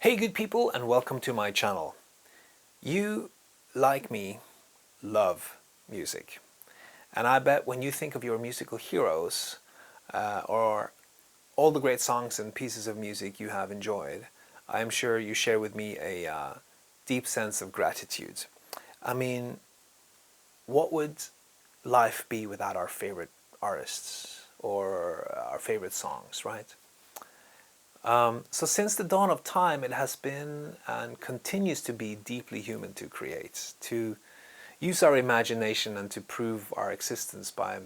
Hey good people, and welcome to my channel. You, like me, love music. And I bet when you think of your musical heroes or all the great songs and pieces of music you have enjoyed, I am sure you share with me a deep sense of gratitude. I mean, what would life be without our favorite artists or our favorite songs, right? So since the dawn of time, it has been and continues to be deeply human to create, to use our imagination and to prove our existence by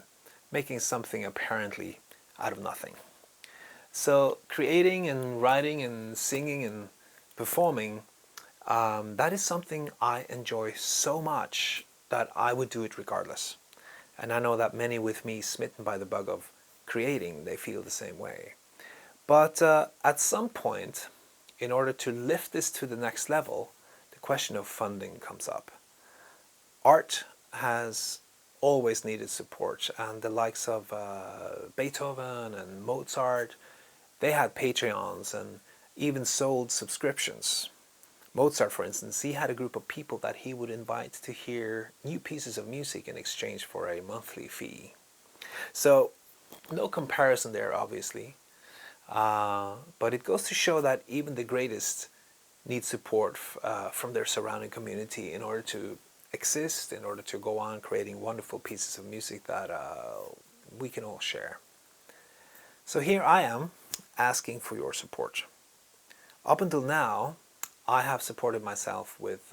making something apparently out of nothing. So creating and writing and singing and performing, that is something I enjoy so much that I would do it regardless. And I know that many with me smitten by the bug of creating, they feel the same way. But at some point, in order to lift this to the next level, the question of funding comes up. Art has always needed support, and the likes of Beethoven and Mozart, they had Patreons and even sold subscriptions. Mozart, for instance, he had a group of people that he would invite to hear new pieces of music in exchange for a monthly fee. So no comparison there, obviously. But it goes to show that even the greatest need support from their surrounding community in order to exist, in order to go on creating wonderful pieces of music that we can all share. So here I am asking for your support. Up until now, I have supported myself with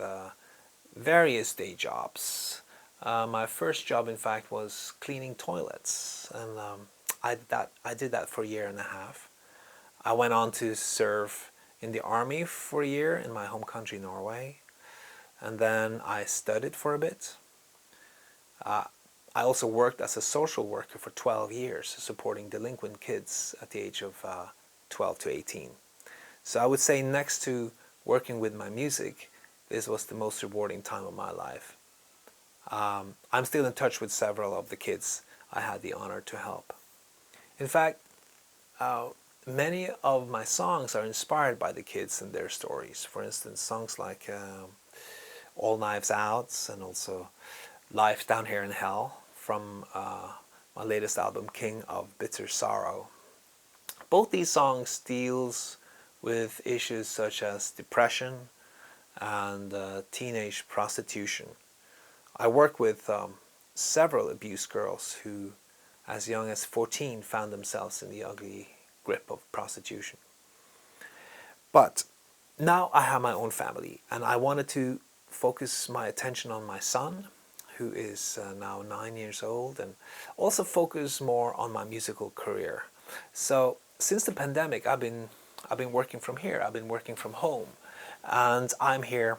various day jobs. My first job, in fact, was cleaning toilets, and I did that for a year and a half. I went on to serve in the army for a year in my home country, Norway. And then I studied for a bit. Uh, I also worked as a social worker for 12 years, supporting delinquent kids at the age of 12 to 18. So I would say next to working with my music, this was the most rewarding time of my life. I'm still in touch with several of the kids I had the honor to help. In fact, many of my songs are inspired by the kids and their stories. For instance, songs like All Knives Out and also Life Down Here in Hell from my latest album, King of Bitter Sorrow. Both these songs deals with issues such as depression and teenage prostitution. I work with several abused girls who, as young as 14, found themselves in the ugly grip of prostitution. But now I have my own family, and I wanted to focus my attention on my son, who is now 9 years old, and also focus more on my musical career. So since the pandemic, I've been working from here. I've been working from home, and I'm here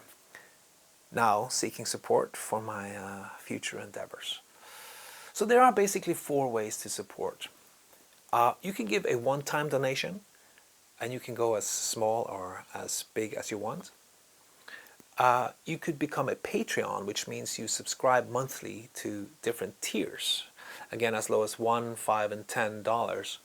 now seeking support for my future endeavors. So there are basically 4 ways to support. You can give a one-time donation, and you can go as small or as big as you want. You could become a Patreon, which means you subscribe monthly to different tiers. Again, as low as $1, $5, and $10,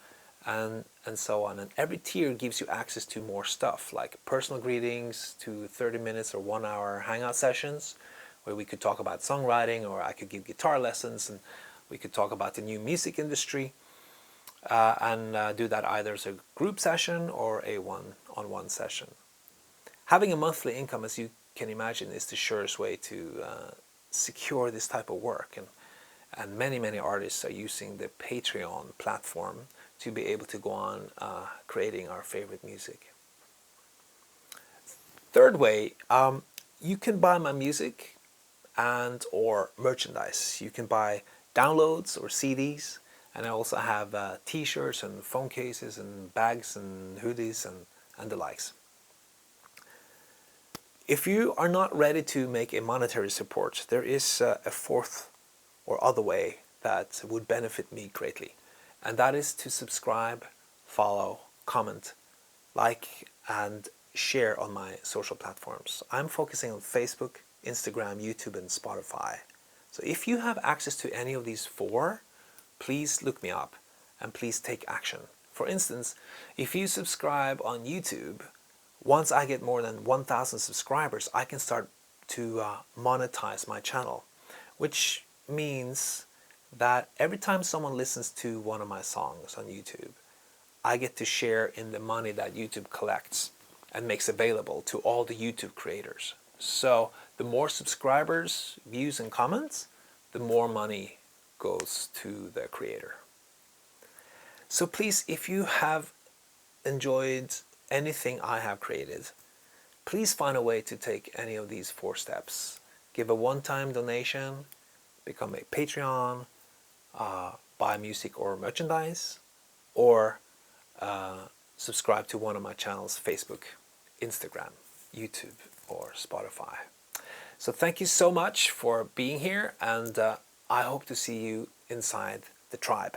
and so on. And every tier gives you access to more stuff, like personal greetings, to 30 minutes or 1 hour hangout sessions, where we could talk about songwriting, or I could give guitar lessons, and we could talk about the new music industry, and do that either as a group session or a one-on-one session. Having a monthly income, as you can imagine, is the surest way to secure this type of work, and many artists are using the Patreon platform to be able to go on creating our favorite music. Third way, you can buy my music and or merchandise. You can buy downloads or CDs, and I also have t-shirts and phone cases and bags and hoodies and the likes. If you are not ready to make a monetary support, there is a fourth or other way that would benefit me greatly, and that is to subscribe, follow, comment, like, and share on my social platforms. I'm focusing on Facebook, Instagram, YouTube, and Spotify. So if you have access to any of these 4, please look me up and please take action. For instance, if you subscribe on YouTube, Once I get more than 1,000 subscribers, I can start to monetize my channel, which means that every time someone listens to one of my songs on YouTube, I get to share in the money that YouTube collects and makes available to all the YouTube creators. So the more subscribers, views, and comments, the more money goes to the creator. So please, if you have enjoyed anything I have created, please find a way to take any of these 4 steps. Give a one-time donation, become a Patreon, buy music or merchandise, or subscribe to one of my channels: Facebook, Instagram, YouTube, or Spotify. So thank you so much for being here, and I hope to see you inside the tribe.